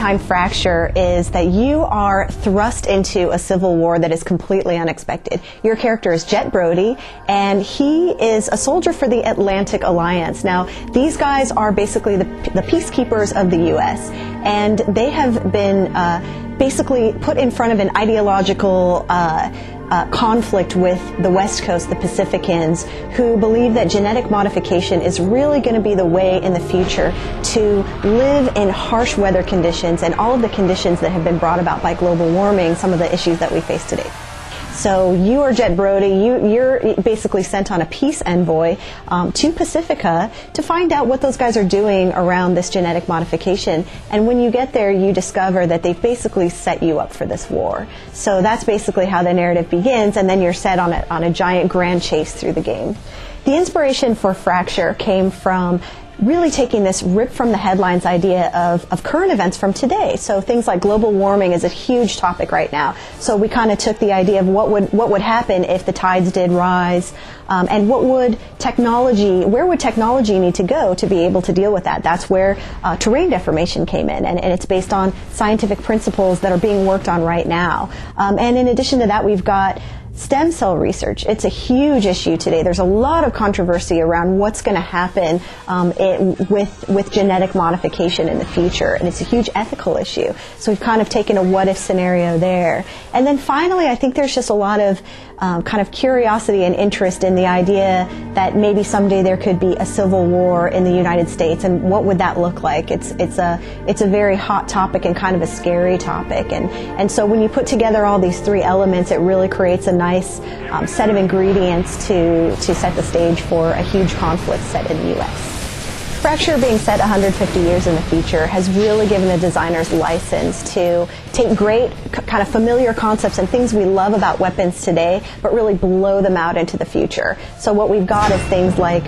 behind Fracture is that you are thrust into a civil war that is completely unexpected. Your character is Jet Brody, and he is a soldier for the Atlantic Alliance. Now, these guys are basically the peacekeepers of the U.S., and they have been basically put in front of an ideological conflict with the West Coast, the Pacificans, who believe that genetic modification is really going to be the way in the future to live in harsh weather conditions and all of the conditions that have been brought about by global warming, some of the issues that we face today. So you are Jet Brody, you're basically sent on a peace envoy to Pacifica to find out what those guys are doing around this genetic modification. And when you get there, you discover that they've basically set you up for this war. So that's basically how the narrative begins, and then you're set on a giant grand chase through the game. The inspiration for Fracture came from really taking this rip from the headlines idea of current events from today. So things like global warming is a huge topic right now. So we kind of took the idea of what would happen if the tides did rise, and where would technology need to go to be able to deal with that. That's where terrain deformation came in, and it's based on scientific principles that are being worked on right now. And in addition to that, we've got stem cell research. It's a huge issue today. There's a lot of controversy around what's going to happen with genetic modification in the future, and it's a huge ethical issue. So we've kind of taken a what-if scenario there. And then finally, I think there's just a lot of kind of curiosity and interest in the idea that maybe someday there could be a civil war in the United States, and what would that look like? It's a very hot topic and kind of a scary topic, and so when you put together all these three elements, it really creates a nice set of ingredients to set the stage for a huge conflict set in the U.S. Fracture being set 150 years in the future has really given the designers license to take great kind of familiar concepts and things we love about weapons today, but really blow them out into the future. So what we've got is things like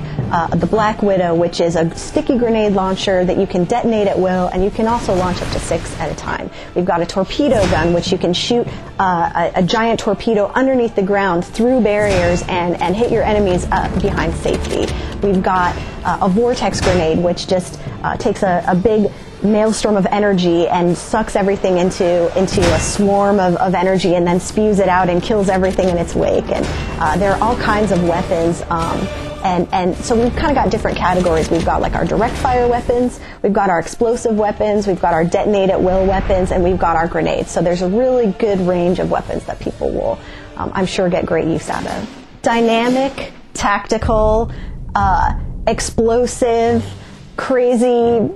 the Black Widow, which is a sticky grenade launcher that you can detonate at will, and you can also launch up to 6 at a time. We've got a torpedo gun, which you can shoot a giant torpedo underneath the ground through barriers and hit your enemies behind safety. We've got a vortex grenade, which just takes a big maelstrom of energy and sucks everything into a swarm of energy and then spews it out and kills everything in its wake. And there are all kinds of weapons. And so we've kind of got different categories. We've got like our direct fire weapons, we've got our explosive weapons, we've got our detonate at will weapons, and we've got our grenades. So there's a really good range of weapons that people will, I'm sure, get great use out of. Dynamic, tactical, explosive, crazy.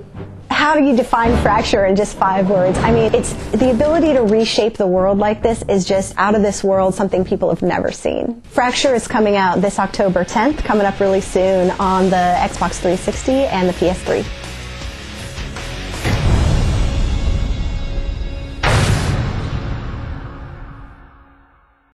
How do you define Fracture in just 5 words? I mean, it's the ability to reshape the world like this is just out of this world, something people have never seen. Fracture is coming out this October 10th, coming up really soon on the Xbox 360 and the PS3.